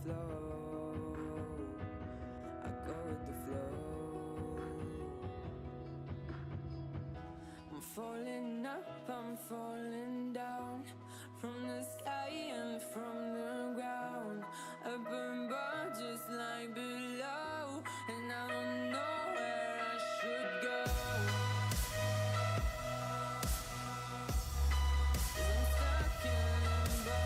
flow. I go with the flow. I'm falling up, I'm falling down, from the sky and from the ground. Up above just like below, and I don't know where I should go. 'Cause I'm stuck in limbo.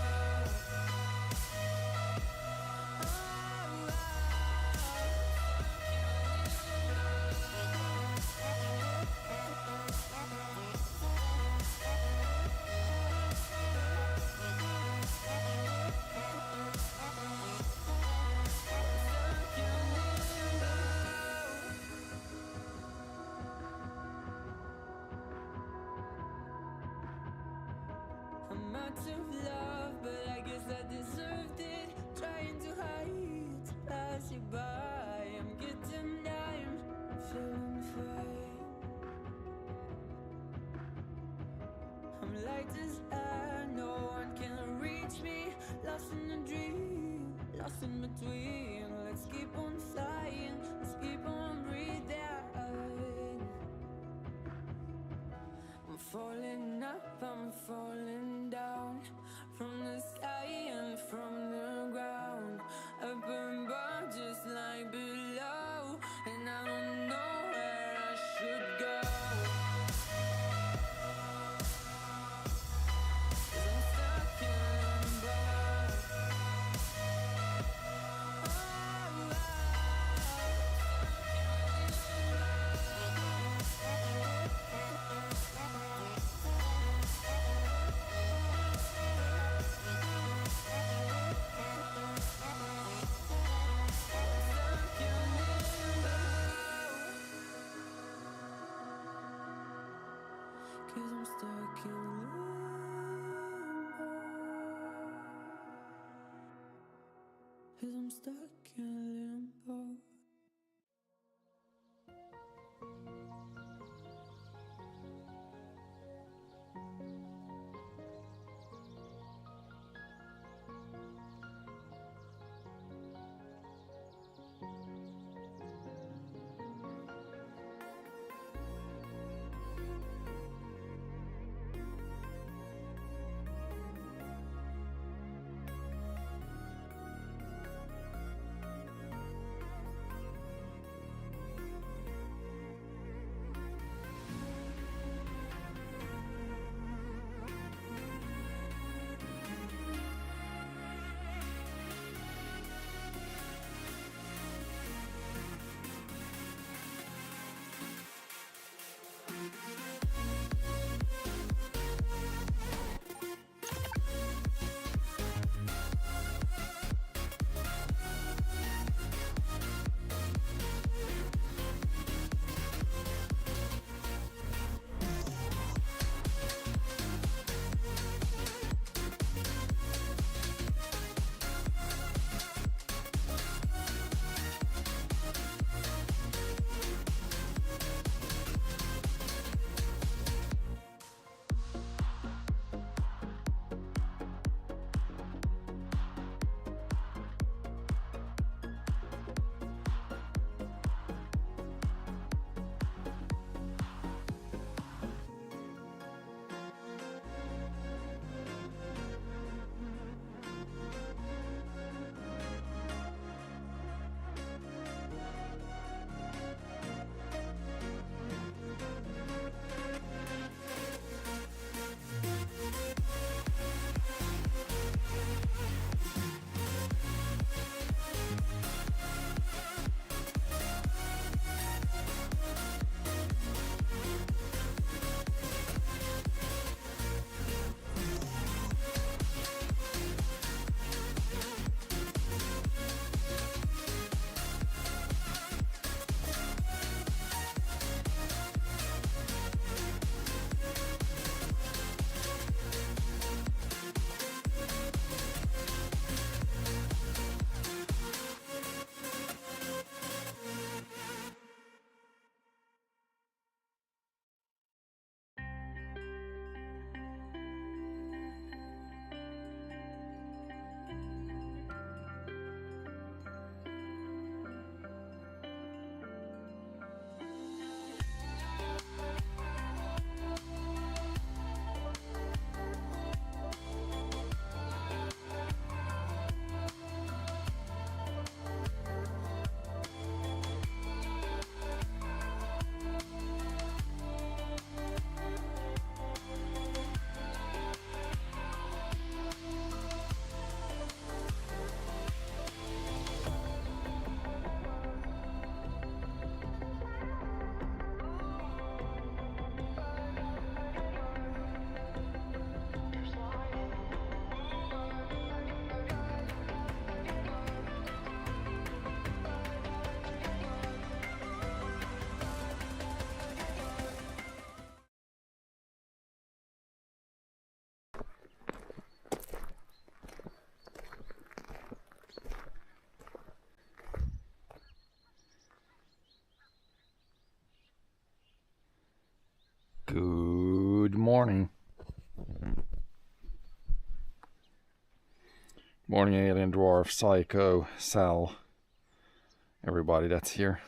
I'm out of love, but I guess I deserved it. Trying to hide, to pass you by. I'm getting I'm feeling fine. I'm light as air, no one can reach me. Lost in a dream, lost in between. Let's keep on flying, let's keep on breathing. I'm falling up, I'm falling down, from the sky and from the ground. Up above just like below, and I don't know where I should go. 'Cause I'm stuck in limbo. morning. Morning, Alien Dwarf, Psycho, Sal, everybody that's here.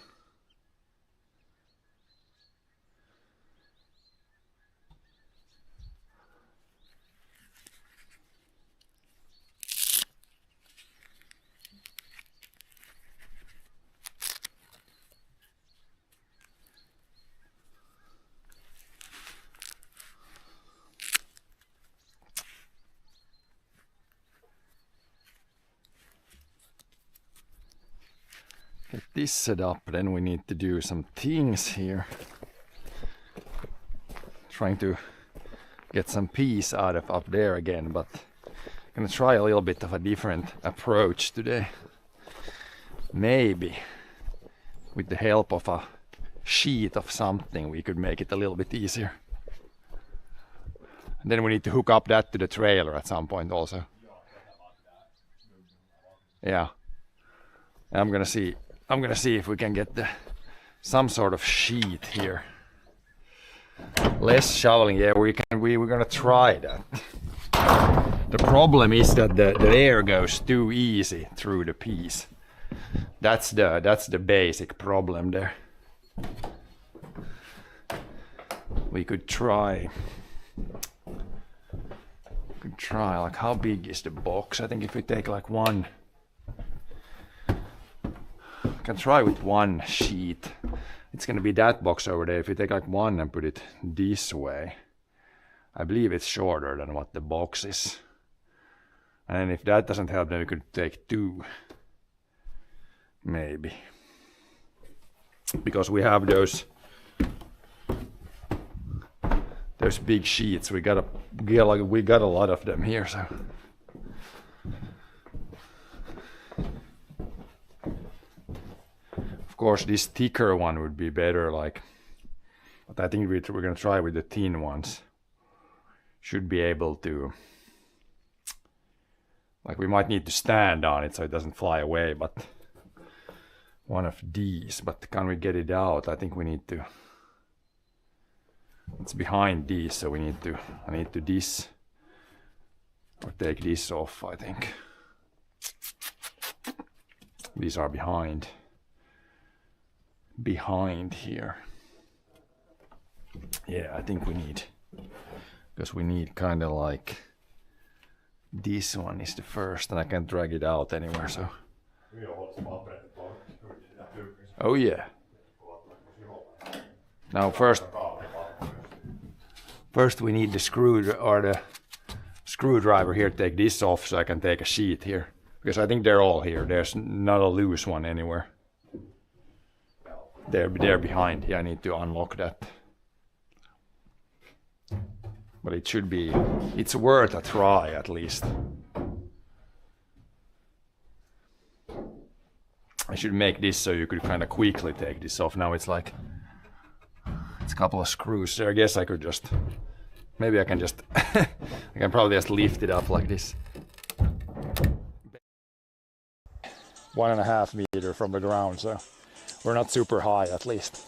Get this set up, then we need to do some things here. Trying to get some peace out of up there again, but I'm gonna try a little bit of a different approach today. Maybe with the help of a sheet of something we could make it a little bit easier. And then we need to hook up that to the trailer at some point also. Yeah. I'm gonna see if we can get some sort of sheet here. Less shoveling, yeah, we're gonna try that. The problem is that the air goes too easy through the piece. That's the basic problem there. We could try. Like, how big is the box? I think if we take like one. I can try with one sheet. It's gonna be that box over there. If you take like one and put it this way, I believe it's shorter than what the box is. And if that doesn't help, then we could take two. Maybe. Because we have those big sheets. We got a lot of them here, so. Of course, this thicker one would be better, like, but I think we're gonna try with the thin ones. Should be able to, like, we might need to stand on it so it doesn't fly away, but one of these, but can we get it out? I think we need to, it's behind these, so I need to this, or take this off, I think. These are behind here. Yeah, I think we need, because we need kind of like, this one is the first, and I can't drag it out anywhere, so. Oh yeah. Now first we need the screwdriver here to take this off, so I can take a sheet here, because I think they're all here. There's not a loose one anywhere. They're behind. Yeah, I need to unlock that. But it should be, it's worth a try at least. I should make this so you could kind of quickly take this off. Now it's like, it's a couple of screws there. I guess I could just, maybe I can just, I can probably just lift it up like this. 1.5 meters from the ground, so we're not super high at least.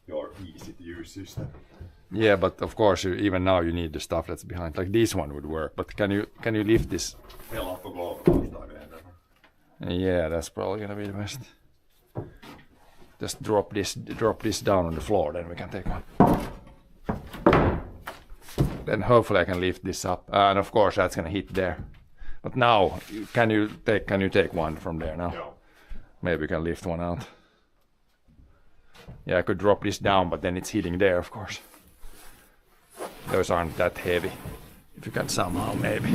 Your easy to use system. Yeah, but of course, even now you need the stuff that's behind. Like this one would work, but can you lift this? Yeah, that's probably gonna be the best. Just drop this down on the floor, then we can take one. Then hopefully I can lift this up, and of course that's gonna hit there. But now, can you take one from there now? Yeah. Maybe we can lift one out. Yeah, I could drop this down, but then it's hitting there, of course. Those aren't that heavy. If you can somehow, maybe.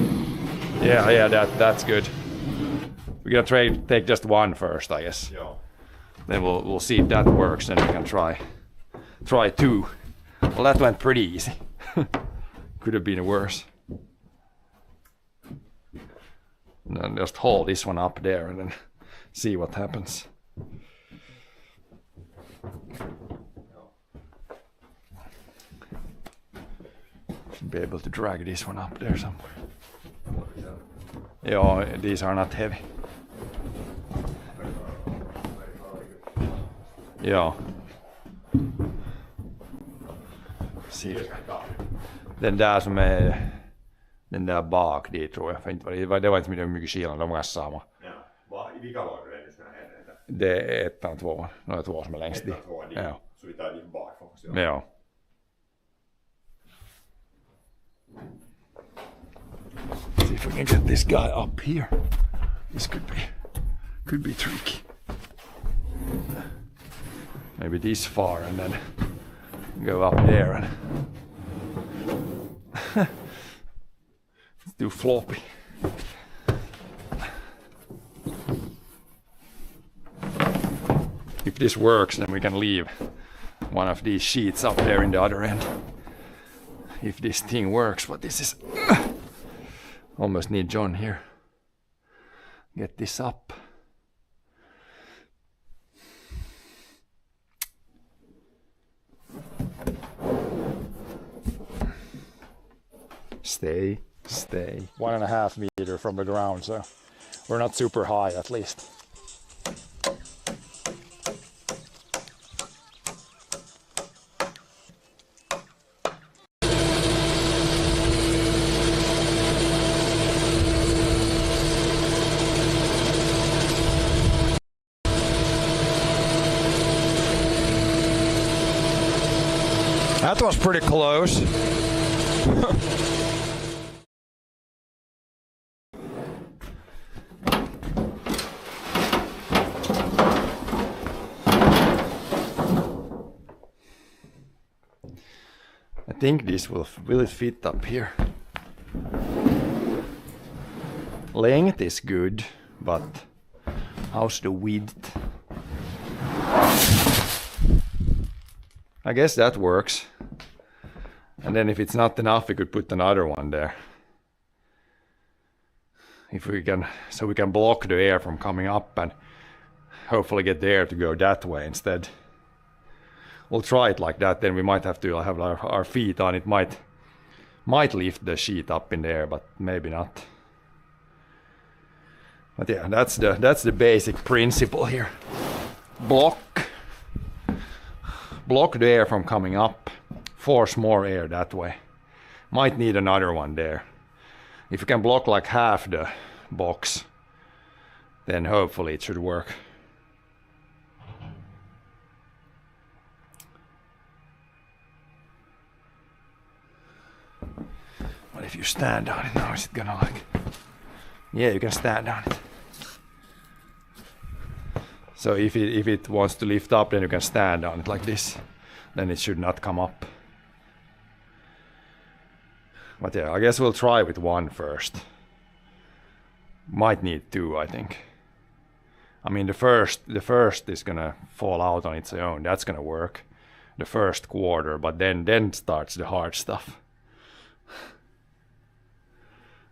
Yeah, that's good. We're gonna take just one first, I guess. Yeah. Then we'll see if that works, then we can try two. Well, that went pretty easy. Could have been worse. And then just hold this one up there and then see what happens. Should be able to drag this one up there somewhere. Yeah, these are not heavy. Ja. Den där som är den där bak dit tror jag. För inte det var inte mycket skillnad, de var ganska samma. Ja, vilka lag är det ska hända? Det är 1 och 2. De är 2 som är längst dit. Ja. Så vi tar din bakifrån. Ja. See if we can get this guy up here. This could be tricky. Maybe this far and then go up there and it's too floppy. If this works, then we can leave one of these sheets up there in the other end. If this thing works, but this is almost need John here. Get this up. Stay. 1.5 meters from the ground, so we're not super high at least. That was pretty close. I think this will it fit up here? Length is good, but how's the width? I guess that works. And then if it's not enough, we could put another one there. If we can, so we can block the air from coming up and hopefully get the air to go that way instead. We'll try it like that, then we might have to have our feet on it. Might lift the sheet up in the air, but maybe not. But yeah, that's the basic principle here. Block the air from coming up, force more air that way. Might need another one there. If you can block like half the box, then hopefully it should work. What if you stand on it now? Is it gonna like... Yeah, you can stand on it. So if it wants to lift up, then you can stand on it like this. Then it should not come up. But yeah, I guess we'll try with one first. Might need two, I think. I mean, the first is gonna fall out on its own. That's gonna work. The first quarter, but then starts the hard stuff.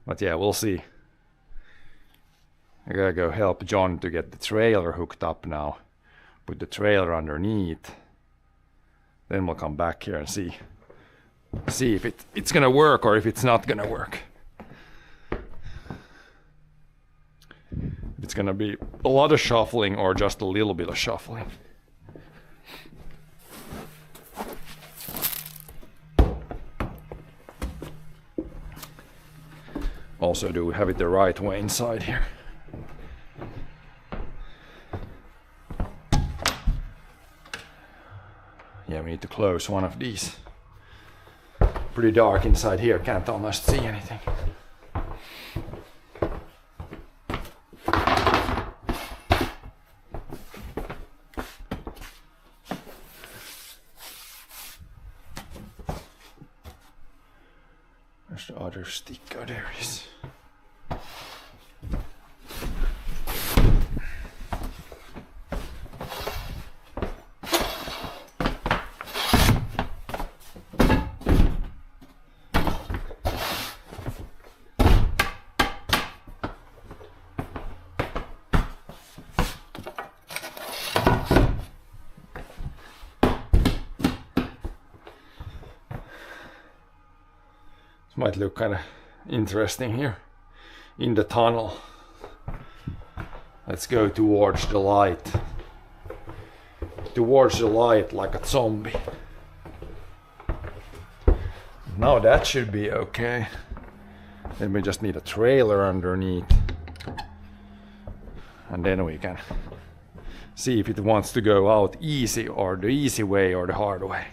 But yeah, we'll see. I gotta go help John to get the trailer hooked up now. Put the trailer underneath. Then we'll come back here and see if it's gonna work or if it's not gonna work. If it's gonna be a lot of shuffling or just a little bit of shuffling. Also, do we have it the right way inside here? Yeah, we need to close one of these. Pretty dark inside here, can't almost see anything. There's the other stick. Oh, there it is. might look kind of interesting here in the tunnel. Let's go towards the light. Towards the light like a zombie. Now that should be okay. Then we just need a trailer underneath. And then we can see if it wants to go out easy or the easy way or the hard way.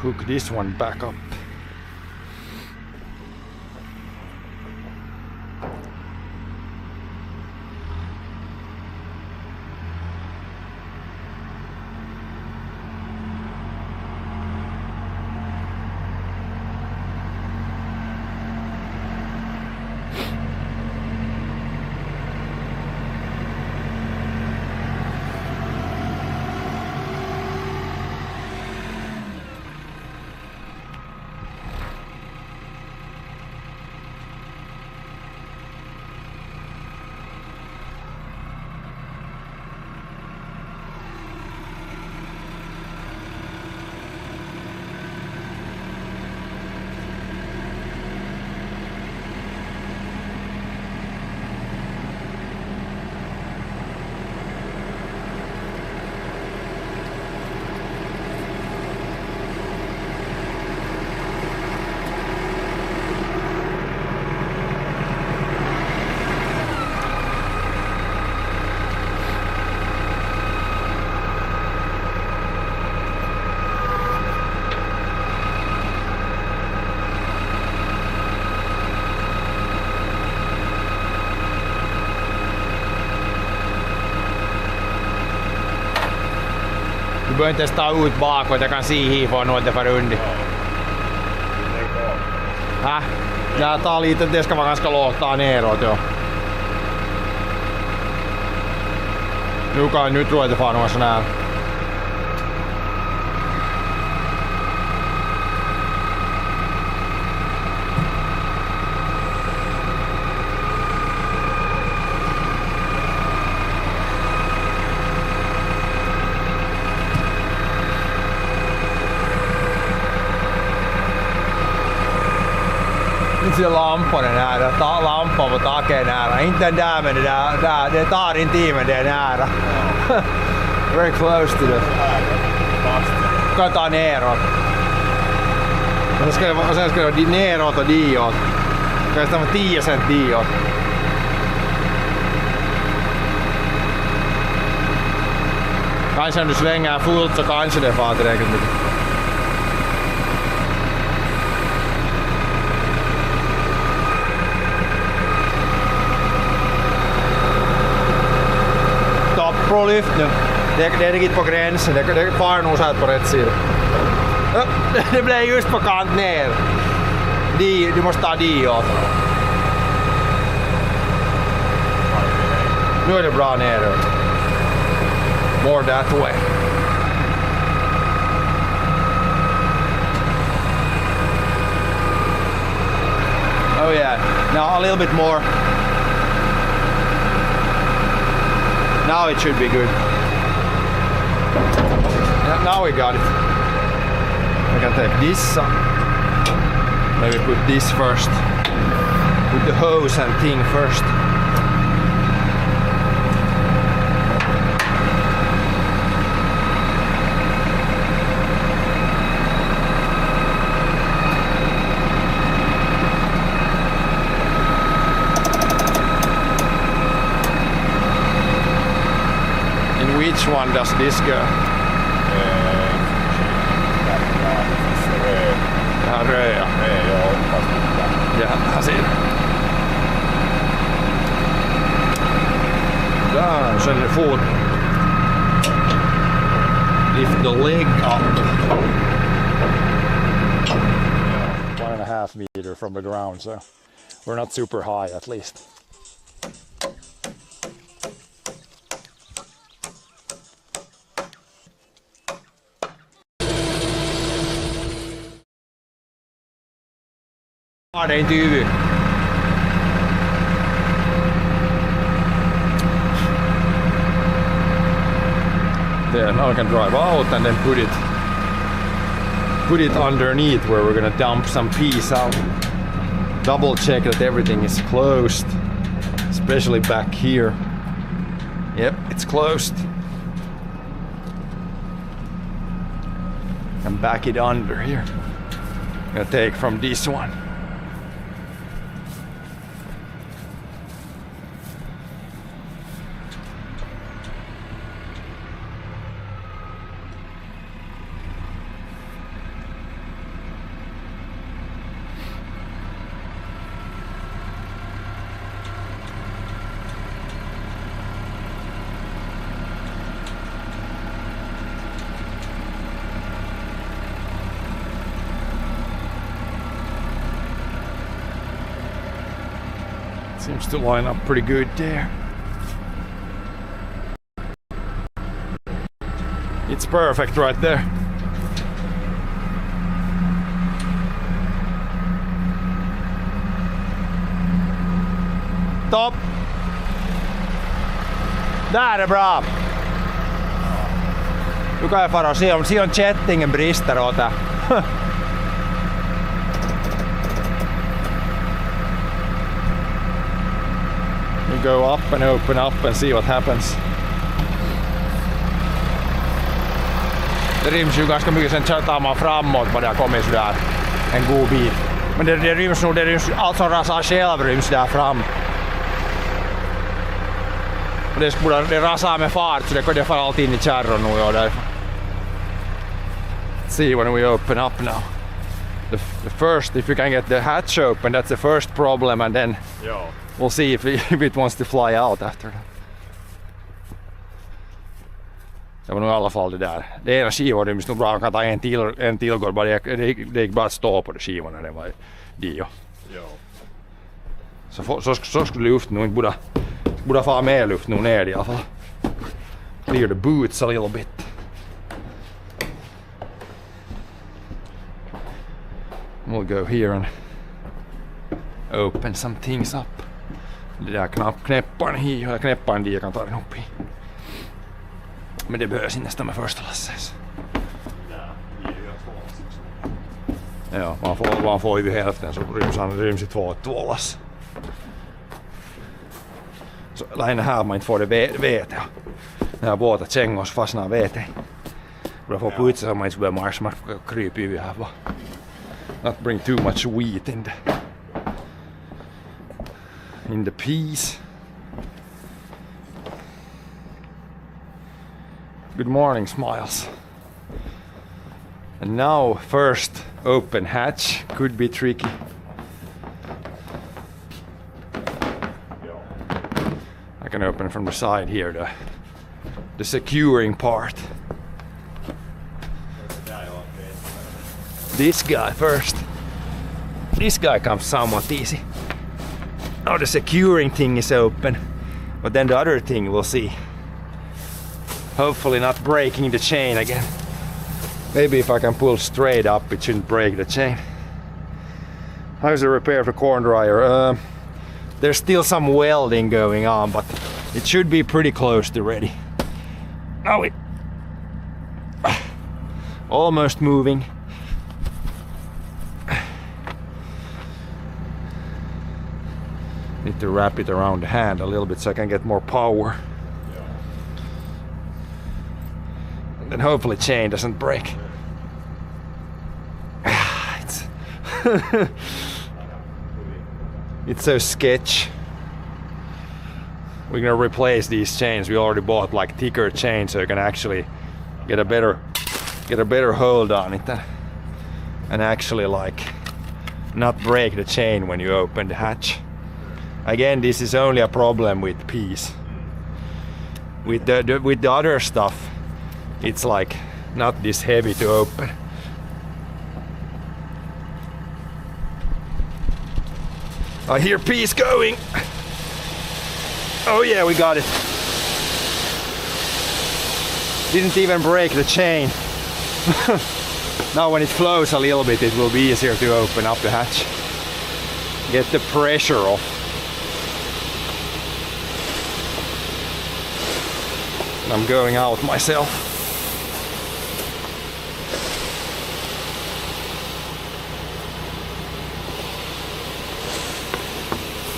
Hook this one back up. Du behöver inte ens ta ut bakåt, jag kan se hifrån och inte fara under. Ja, tar lite, det ska vara ganska lågt, ta neråt. Jo. Nu tror jag att det far någon sån här. Se lamponen nära, lampa på taken nära. Inte där men det tar inte men det är nära. Very close to the... Kan ta neråt. Och sen ska det neråt och diåt. Kan det vara 10 cent diåt. Kanske om du svänger fullt så kanske det far tillräckligt mycket. Pro-lyft nu. Det är riktigt på gränsen. Det far nog så här på rätt sida. Det blev just på kant ner. Du måste ta diåt. Nu är det bra neråt. More that way. Oh yeah. Now a little bit more. Now it should be good. Now we got it. I can take this. Maybe put this first. Put the hose and thing first. Which one does this go? Ja, röd ja. Ja, jag ser. Där, så är det fot. Lift the leg up. 1.5 meter from the ground, so we're not super high at least. Det är inte Yvi. There, now I can drive out and then put it underneath where we're gonna dump some peas out. Double check that everything is closed, especially back here. Yep, it's closed. And back it under here. I'm gonna take from this one. Seems to line up pretty good there. It's perfect right there. Topp! Där är bra! Du kan jag fara och se om kättingen brister åt det. You go up and open up and see what happens. Det ryms ju ganska mycket, sen tjötar man framåt bara det kommer sådär en god bit. Men det ryms nog, allt som rasar själv ryms där fram. Och det rasar med fart så det får allt in i kärron nu och därför. See when we open up now. The first, if you can get the hatch open, that's the first problem, and then we'll see if it wants to fly out after that. Det var nog i alla fall det där. Det ena skivan ryms nog bra, man kan ta en tillgång, bara det gick bara att stå på de skivorna, det var dio. Så skulle luft nog inte borde få mer luft nog ner i alla fall. Clear the boots a little bit. We'll go here and open some things up. Det där knäpparen dit, jag kan ta den upp i. Men det behövs inte nästan med första lasses. Ja, man får ju hälften så ryms i två lass. Så lähinnä här man inte får det vete. När båtat kängos fastnar vete. Då får putsa så man inte behöver marsch krypa i här bara. Not bring too much wheat in the peas. Good morning, Smiles. And now first open hatch could be tricky. I can open from the side here, the securing part. This guy first. This guy comes somewhat easy. Now the securing thing is open, but then the other thing we'll see. Hopefully not breaking the chain again. Maybe if I can pull straight up, it shouldn't break the chain. How's the repair of the corn dryer? There's still some welding going on, but it should be pretty close to ready. Now it almost moving. Need to wrap it around the hand a little bit so I can get more power. And then hopefully chain doesn't break. It's so sketch. We're gonna replace these chains. We already bought like thicker chains so you can actually get a better hold on it and actually like not break the chain when you open the hatch. Again, this is only a problem with peas. With the other stuff, it's like not this heavy to open. I hear piece going. Oh yeah, we got it. Didn't even break the chain. Now when it flows a little bit, it will be easier to open up the hatch. Get the pressure off. I'm going out myself.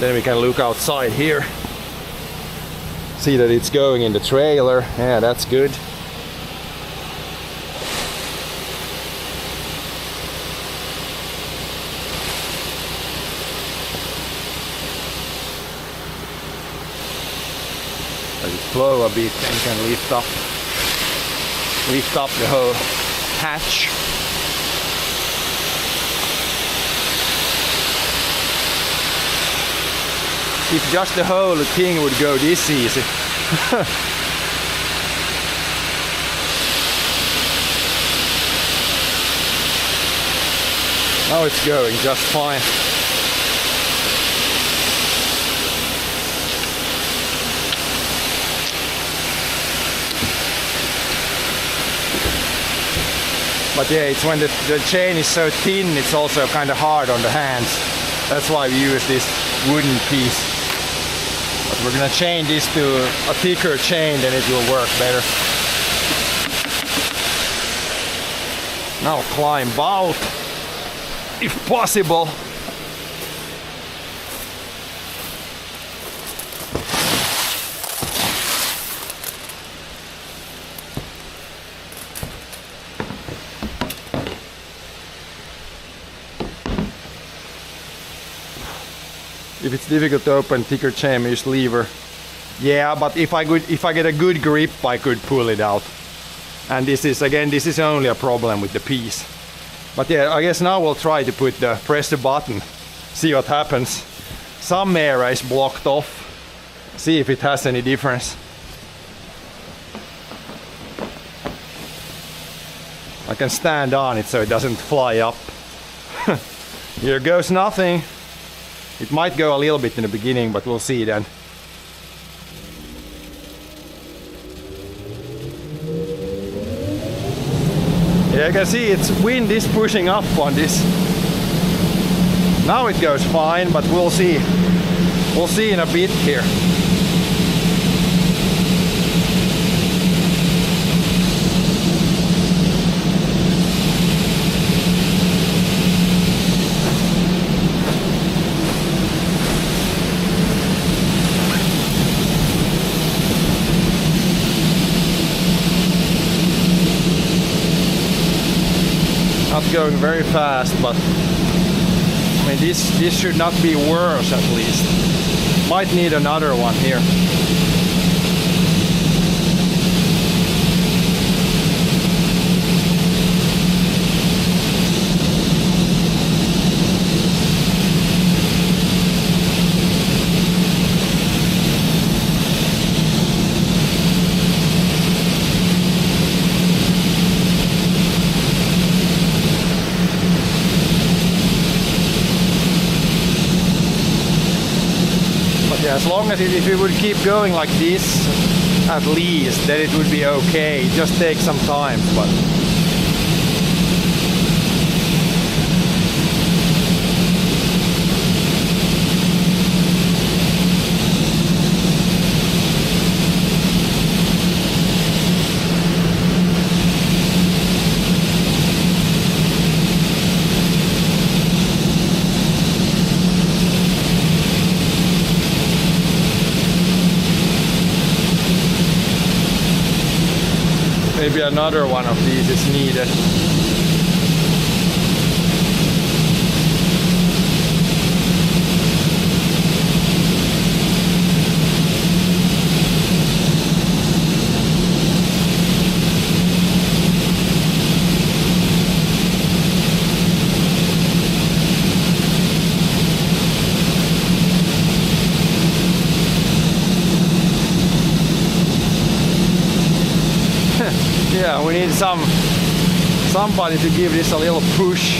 Then we can look outside here. See that it's going in the trailer. Yeah, that's good. Let it flow a bit and you can lift up the whole hatch. If just the whole thing would go this easy. Now it's going just fine. But yeah, it's when the chain is so thin, it's also kind of hard on the hands. That's why we use this wooden piece. But we're gonna change this to a thicker chain, then it will work better. Now climb out, if possible. If it's difficult to open thicker chain, use lever. Yeah, but if I get a good grip, I could pull it out. And this is only a problem with the piece. But yeah, I guess now we'll try to press the button, see what happens. Some area is blocked off. See if it has any difference. I can stand on it so it doesn't fly up. Here goes nothing. It might go a little bit in the beginning, but we'll see then. Yeah, you can see its wind is pushing up on this. Now it goes fine, but we'll see. We'll see in a bit here. Not going very fast, but I mean this should not be worse at least. Might need another one here. As long as if it would keep going like this, at least, then it would be okay. It just takes some time, but maybe another one of these is needed. Yeah, we need somebody to give this a little push.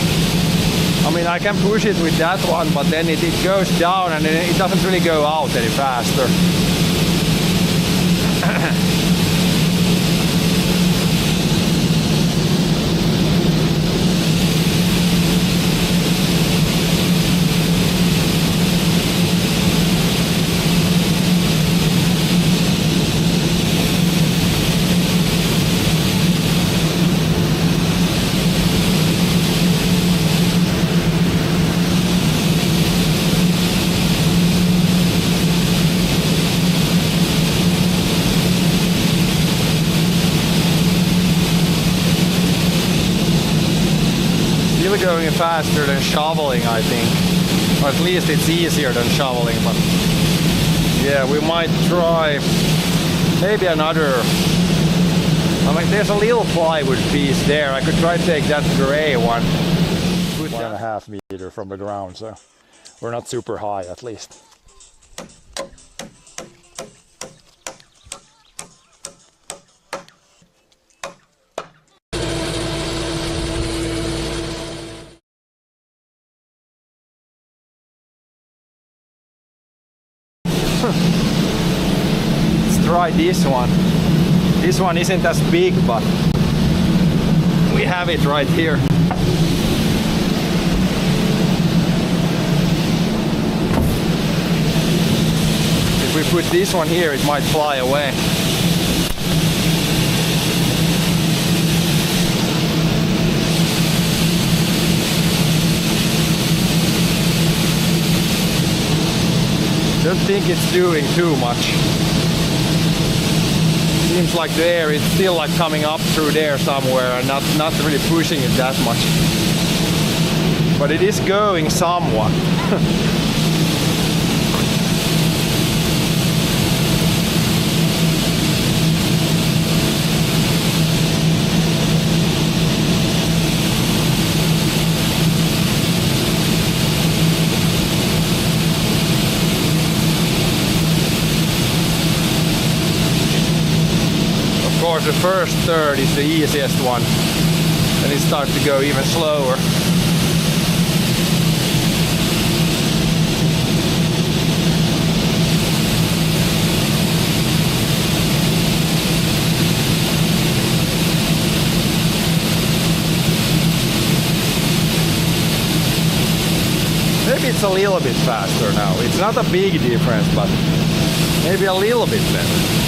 I mean, I can push it with that one, but then it goes down and it doesn't really go out any faster. Going faster than shoveling, I think, or at least it's easier than shoveling. But yeah, we might try maybe another. I mean, there's a little plywood piece there. I could try to take that gray one. 1.5 meters from the ground, so we're not super high at least. Let's try this one. This one isn't as big, but we have it right here. If we put this one here, it might fly away. Don't think it's doing too much. Seems like the air is still like coming up through there somewhere and not really pushing it that much. But it is going somewhat. Of course, the first third is the easiest one, and it starts to go even slower. Maybe it's a little bit faster now. It's not a big difference, but maybe a little bit better.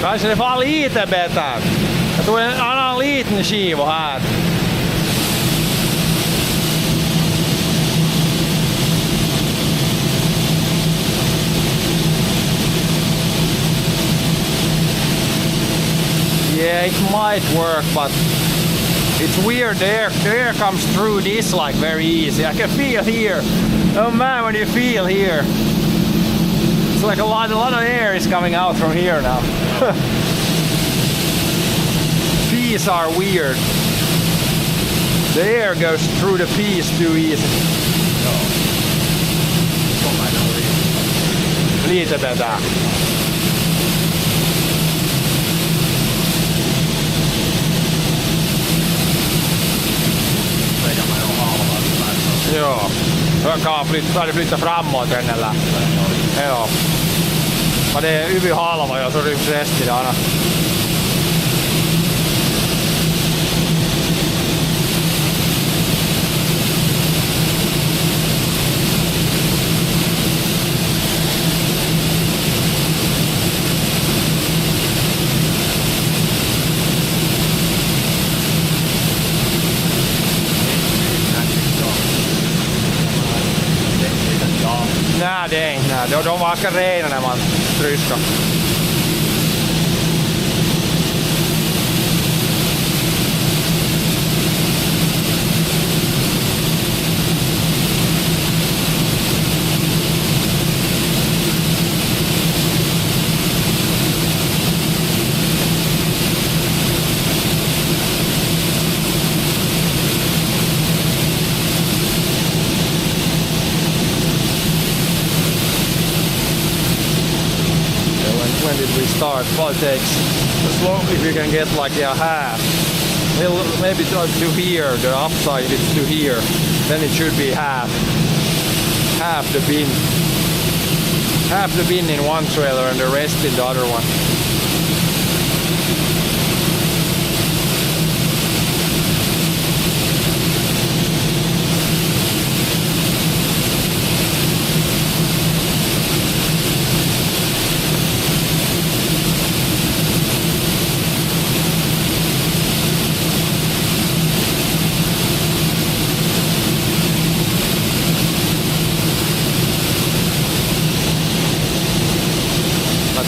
Kanske det var lite bättre. Jag tog en annan liten skiva här. Yeah, it might work, but it's weird. The air comes through this like very easy. I can feel here. Oh man, when you feel here. It's like a lot of air is coming out from here now. Peas are weird. The air goes through the peas too easy. Lite bättre. Joo. Jag flytta framåt ennen lähtee. Joo. Men det är hyvin halva ja så ryms resten aina. det är inte. De var ska regna när man tryskar. When did we start? Well, it takes as long if you can get like a half. Maybe to here, the upside if it's to here, then it should be half the bin. Half the bin in one trailer and the rest in the other one.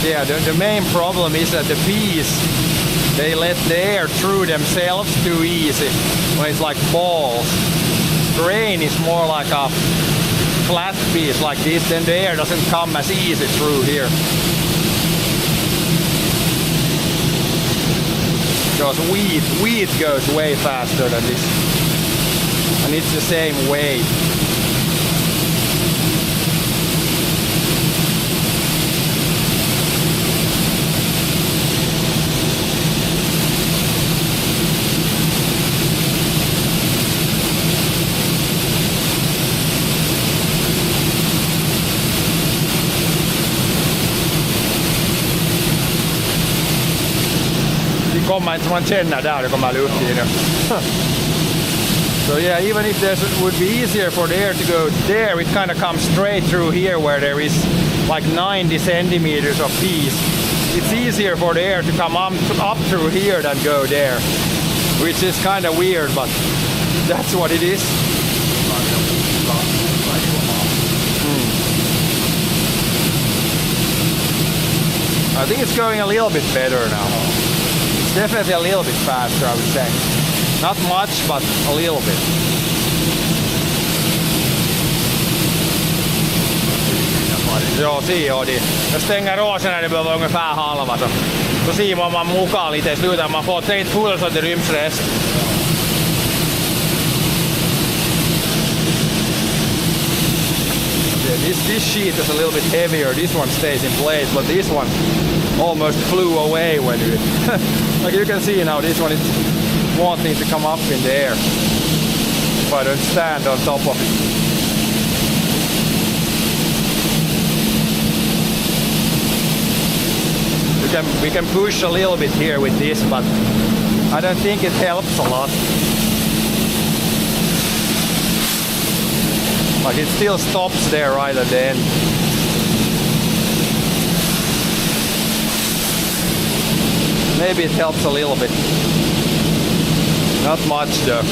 Yeah, the main problem is that the peas, they let the air through themselves too easy when it's like balls. Grain is more like a flat piece like this, then the air doesn't come as easy through here. Because wheat goes way faster than this. And it's the same weight. Kommer inte man känna där det kommer luft i nu. So yeah, even if this would be easier for the air to go there, it kind of comes straight through here where there is like 90 centimeters of peas. It's easier for the air to come up through here than go there, which is kind of weird, but that's what it is. I think it's going a little bit better now. Definitely a little bit faster, I would say. Not much, but a little bit. Joo, siinä on. Jos stänger av sen när det behöver ungefär halva så ser man mukaan lite i slutet. Man får tänkt full så det ryms rest. Yeah, this sheet is a little bit heavier. This one stays in place, but this one almost flew away when you like you can see now this one is wanting to come up in the air if I don't stand on top of it. We can push a little bit here with this, but I don't think it helps a lot. Like it still stops there right at the end. Maybe it helps a little bit. Not much though.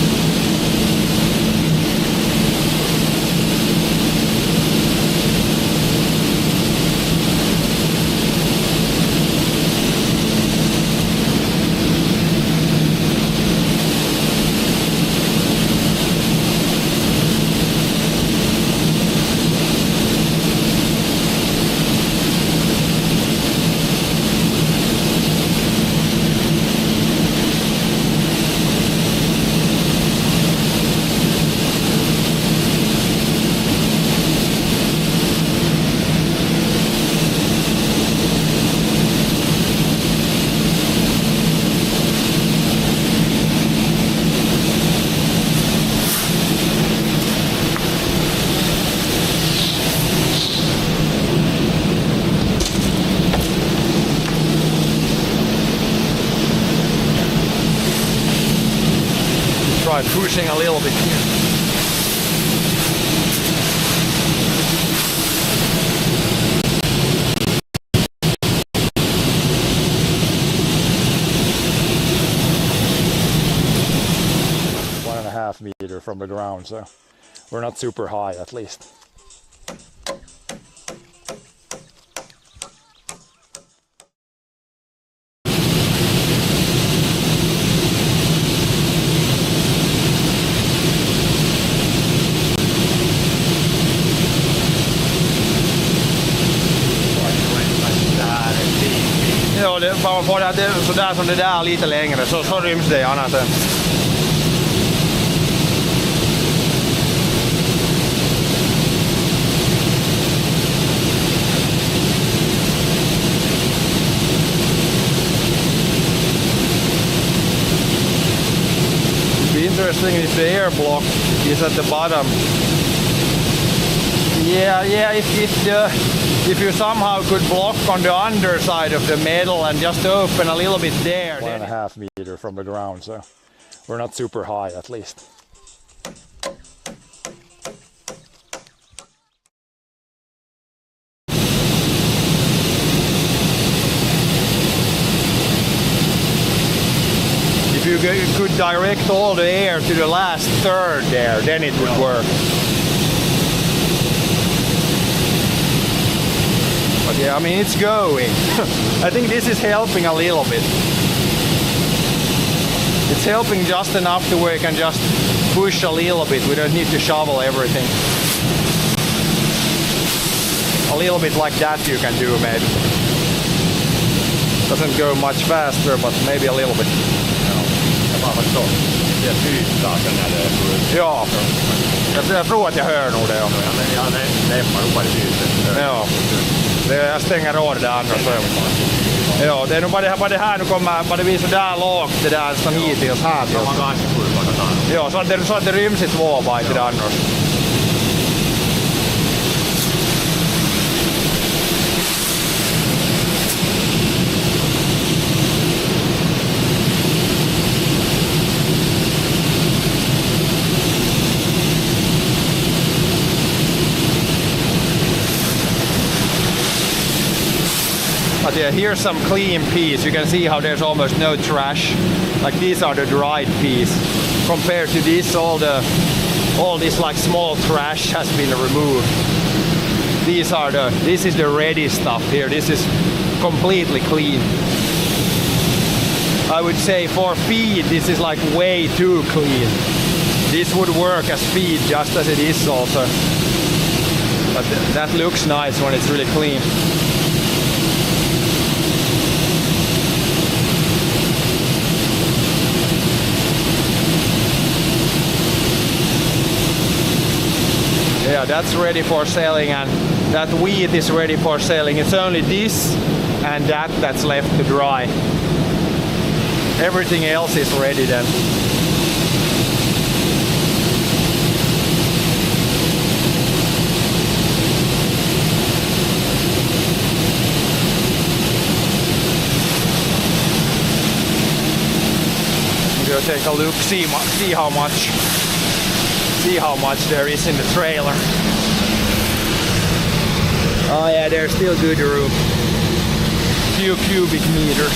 Try pushing a little bit here. .5 meters from the ground, so we're not super high at least. får det sådär som det där lite längre så ryms det annat än. The interesting is the air block is at the bottom. Yeah, if you somehow could block on the underside of the metal and just open a little bit there. 1.5 meter from the ground, so we're not super high at least. If you could direct all the air to the last third there, then it would work. But yeah, I mean, it's going. I think this is helping a little bit. It's helping just enough to where you can just push a little bit. We don't need to shovel everything. A little bit like that you can do maybe. Doesn't go much faster, but maybe a little bit. Det fysar sen när det går ut. Ja, jag tror att jag hör nog det. Ja, det läppar upp i ljuset. Ja, jag stänger av det där andra så. Ja, det är nog bara det här nu kommer, bara det blir så där lågt det där som hittills här. Ja, så att det ryms i 2 byte det annars. But yeah, here's some clean piece. You can see how there's almost no trash. Like these are the dried piece. Compared to this, all this like small trash has been removed. This is the ready stuff here. This is completely clean. I would say for feed, this is like way too clean. This would work as feed just as it is also. But that looks nice when it's really clean. Yeah, that's ready for selling, and that wheat is ready for selling. It's only this and that's left to dry. Everything else is ready then. We'll go take a look, see how much there is in the trailer. Oh yeah, there's still good room. Few cubic meters.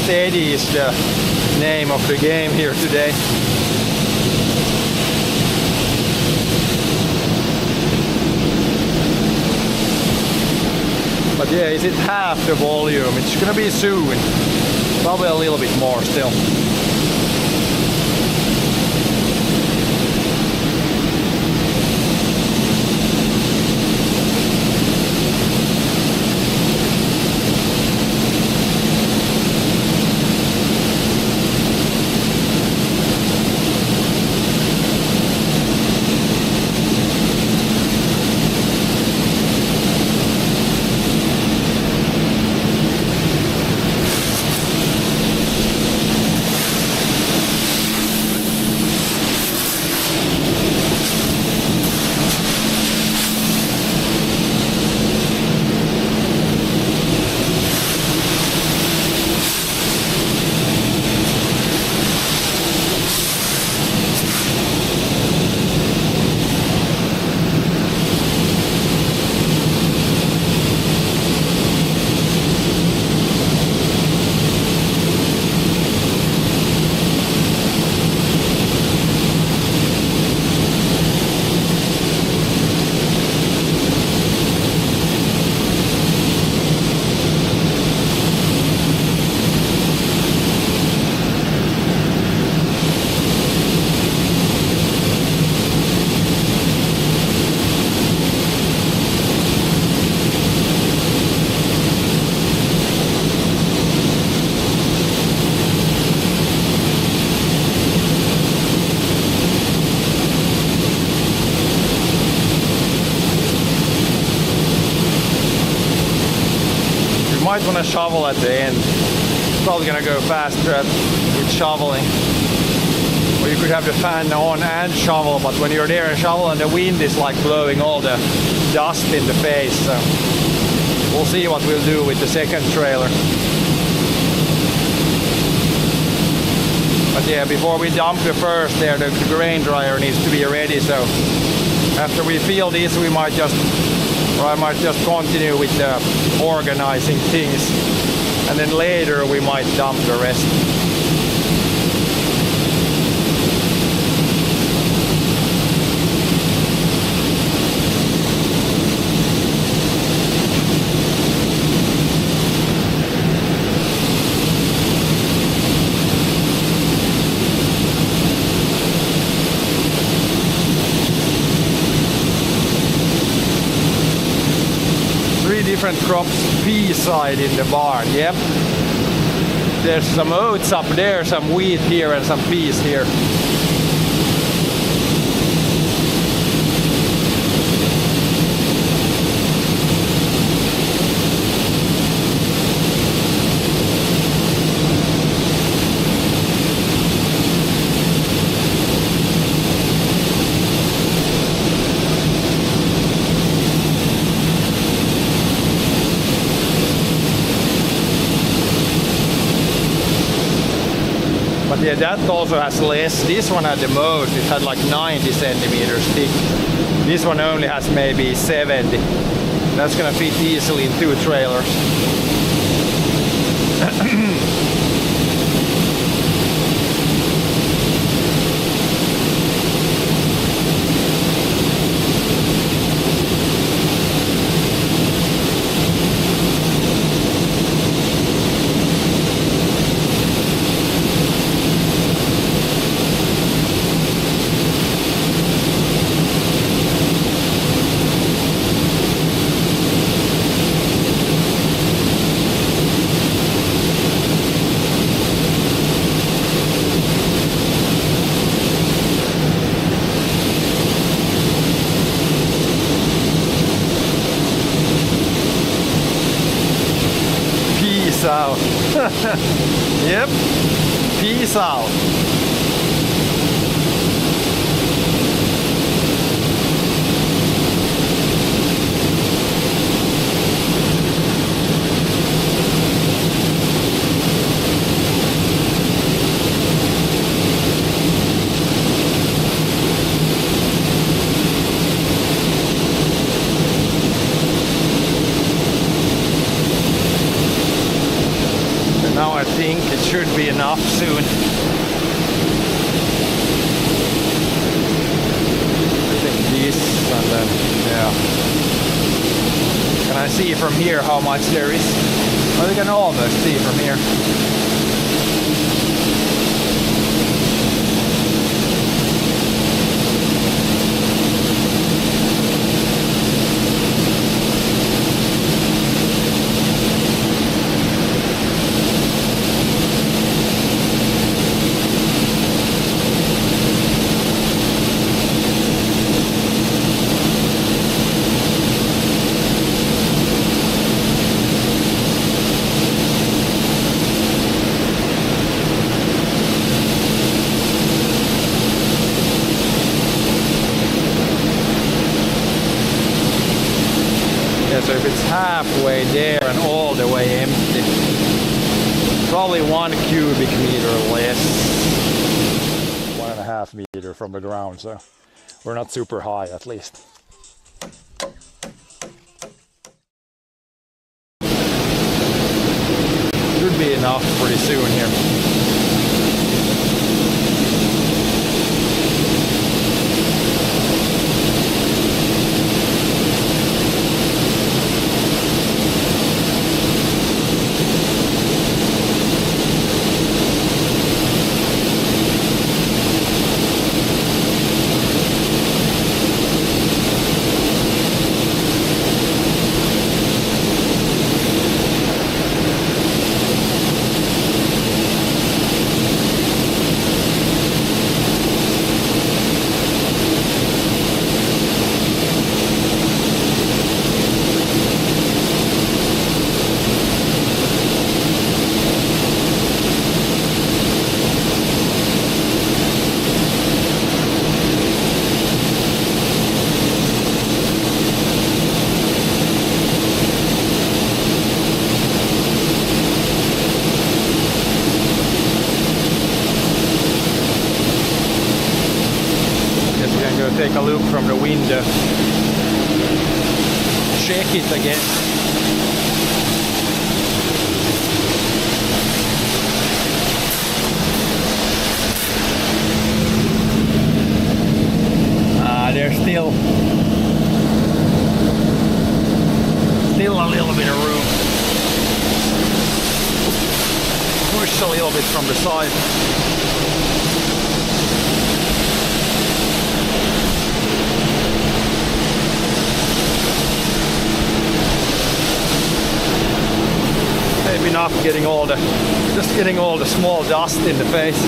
Eddie is the name of the game here today. But yeah, is it half the volume? It's gonna be soon. Probably a little bit more still. Might want to shovel at the end. Probably gonna go faster with shoveling. Or you could have the fan on and shovel, but when you're there and shovel and the wind is like blowing all the dust in the face, so we'll see what we'll do with the second trailer. But yeah, before we dump the first there, the grain dryer needs to be ready, so after we fill this we might just, or I might just continue with the organizing things, and then later we might dump the rest. Different crops, pea side in the barn, yep. There's some oats up there, some wheat here and some peas here. Yeah, that also has less. This one had the most. It had like 90 centimeters thick. This one only has maybe 70. That's gonna fit easily in 2 trailers. Out. Yep. Peace out. Now I think it enough soon. I think this and then, yeah. Can I see from here how much there is? Well, you can almost see from here. So if it's halfway there and all the way empty, probably 1 cubic meter less. 1.5 meter from the ground, so we're not super high at least. Should be enough pretty soon here. Take a look from the window. Check it again. There's still a little bit of room. Push a little bit from the side. Maybe not getting all the small dust in the face.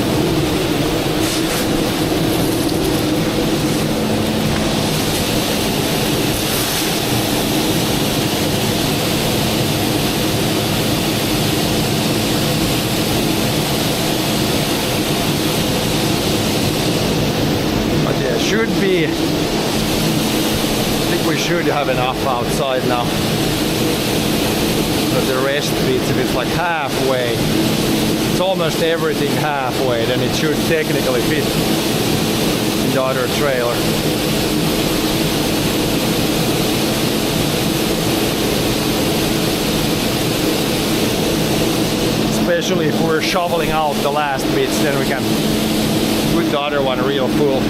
But yeah, should be. I think we should have enough outside now. But the rest bits, if it's like halfway, it's almost everything halfway, then it should technically fit in the other trailer. Especially if we're shoveling out the last bits, then we can put the other one real full.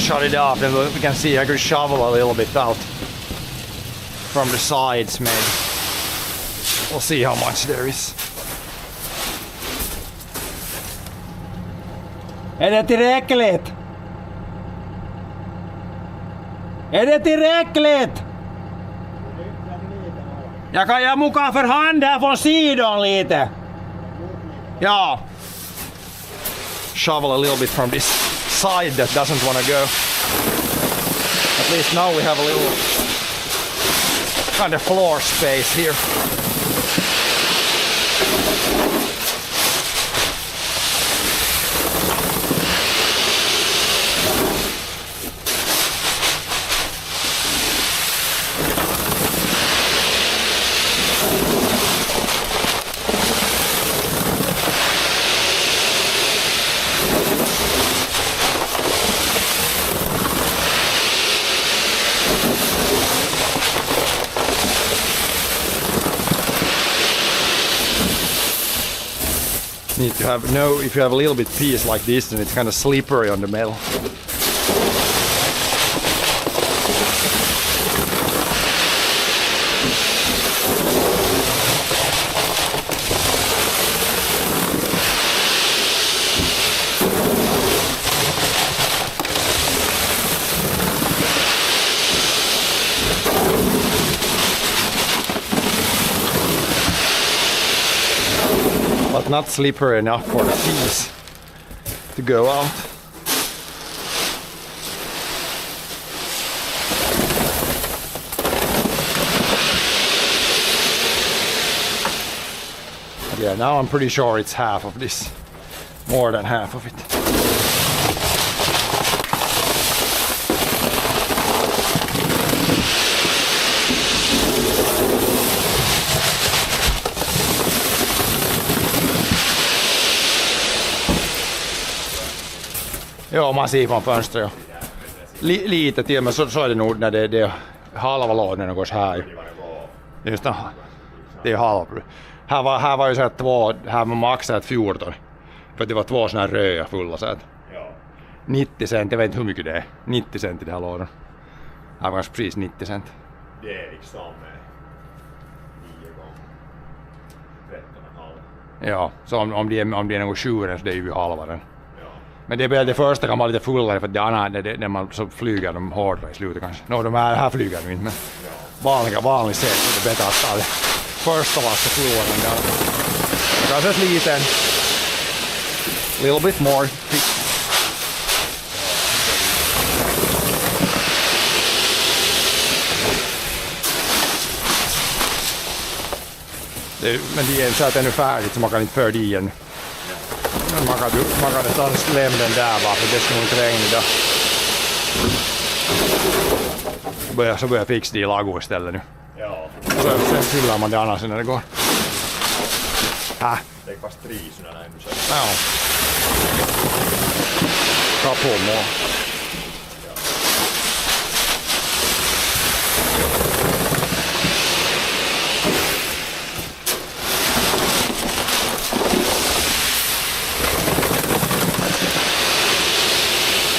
shut it off, then we can see I could shovel a little bit out from the sides maybe. We'll see how much there is. Är det tillräckligt? Är det tillräckligt? Jag kan göra mukaan för hand här från sidan lite. Ja. Shovel a little bit from this side that doesn't want to go. At least now we have a little kind of floor space here. Need to have if you have a little bit piece like this, then it's kind of slippery on the metal. But not slippery enough for the piece to go out. But yeah, now I'm pretty sure it's half of this, more than half of it. Ja, man ser från fönstret. Lite till, men så är det nog när det är halva lådan när det går här. Just det är halva. Här var ju så här här var max 14. För det var 2 såna här röda fulla så att. 90 cent, jag vet inte hur mycket det är. 90 cent i den här lådan. Här var kanske precis 90 cent. Det är liksom 9 gånger 13,5. Ja, så om det är något 7 så det är ju halva den. Men det första kan vara lite fullare för att det andra, när man så flyger de hårdare i slutet kanske. De här flyger de inte, men vanligt sett så det är bättre att ta det första lasset floden där. Kanske ett liten, little bit more. Men det är inte så att det är nu färdigt så man kan inte föra det igen. Man kan nästan slämma den där bara för det ska nog inte regna idag. Så börjar fixa det i lago istället nu. Ja. Sen fyller man det annars när det går. Det är fast priserna näin du säger. Ja. Ta på mål.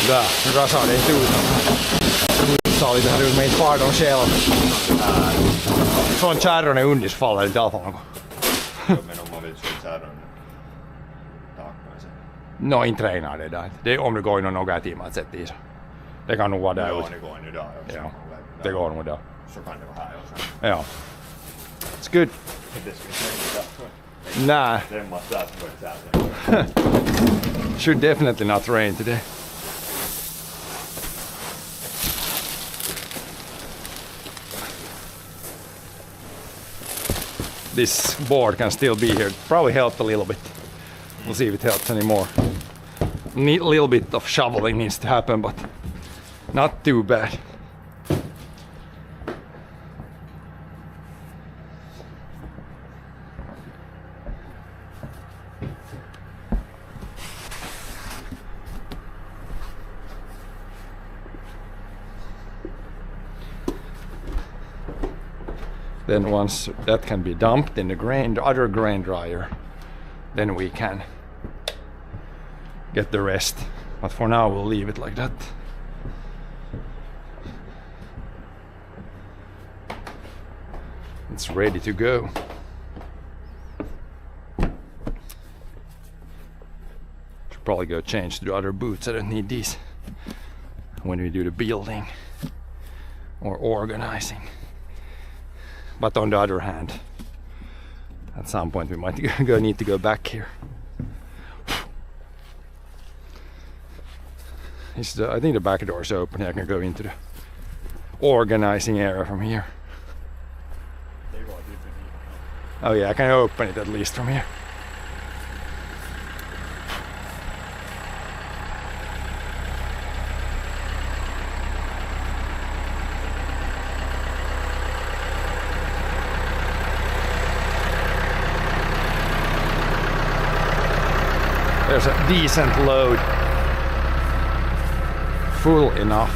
Där, nu rasar det inte ut. Sa lite här ut med fardon själv. Från kärron är undis faller inte i alla fall något. Men om man vill se kärron takna sen. Nå, inte regnar det där. Det är om det går några timmar att sätta i så. Det kan nog vara där Ja, ute. det går nu där också. Ja, det går nog där. Så kan det vara här också. Ja. It's good. Det ska inte regna. Nej. Det måste där på ett sätt. Should definitely not rain today. This board can still be here. Probably helped a little bit. We'll see if it helps anymore. A little bit of shoveling needs to happen, but not too bad. Then once that can be dumped in the other grain dryer, then we can get the rest. But for now we'll leave it like that. It's ready to go. Should probably go change to the other boots. I don't need these when we do the building or organizing. But on the other hand, at some point we might need to go back here. I think the back door is open. I can go into the organizing area from here. Oh yeah, I can open it at least from here. There's a decent load. Full enough.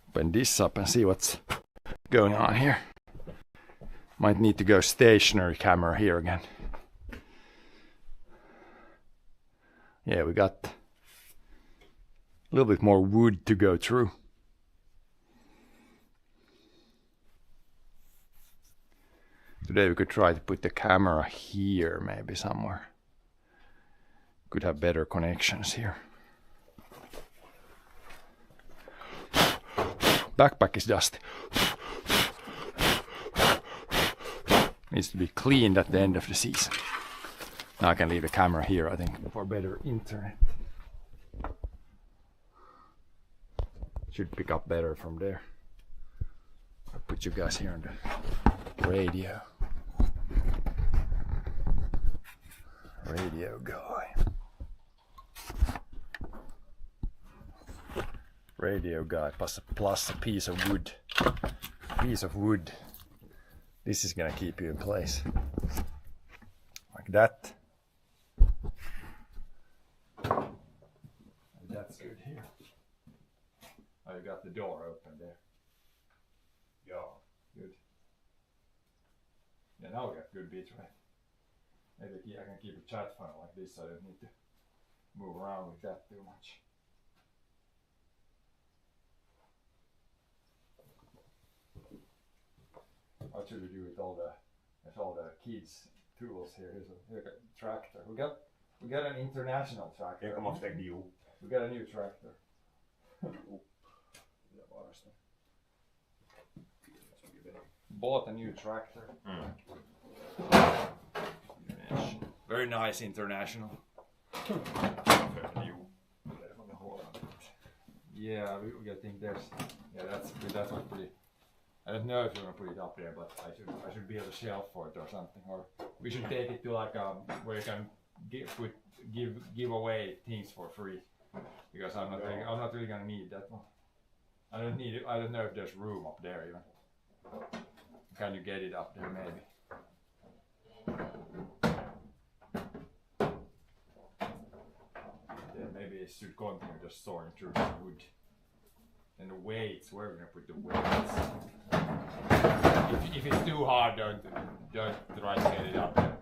Open this up and see what's going on here. Might need to go stationary camera here again. Yeah, we got a little bit more wood to go through. Today we could try to put the camera here, maybe somewhere. Could have better connections here. Backpack is dusty. Needs to be cleaned at the end of the season. Now I can leave the camera here, I think, for better internet. Should pick up better from there. I'll put you guys here on the radio. Radio guy. Radio guy plus a piece of wood. Piece of wood. This is gonna keep you in place. Like that. And that's good here. Oh, you got the door open there. Yeah, good. Yeah, now we got good beat rate. Maybe I can keep a chat funnel like this so I don't need to move around with that too much. What should we do with all the kids' tools here? Here's a tractor. We got an international tractor. We got a new tractor. Bought a new tractor. Very nice international. Yeah, I think there's. Yeah, that was pretty. I don't know if you're gonna put it up there, but I should build a shelf for it or something, or we should take it to like where you can give away things for free, because I'm not really gonna need that one. I don't need it. I don't know if there's room up there even. Can you get it up there maybe? Then maybe it should continue just storing through the wood. And the weights, where are we gonna put the weights? If it's too hard, don't try to get it up there.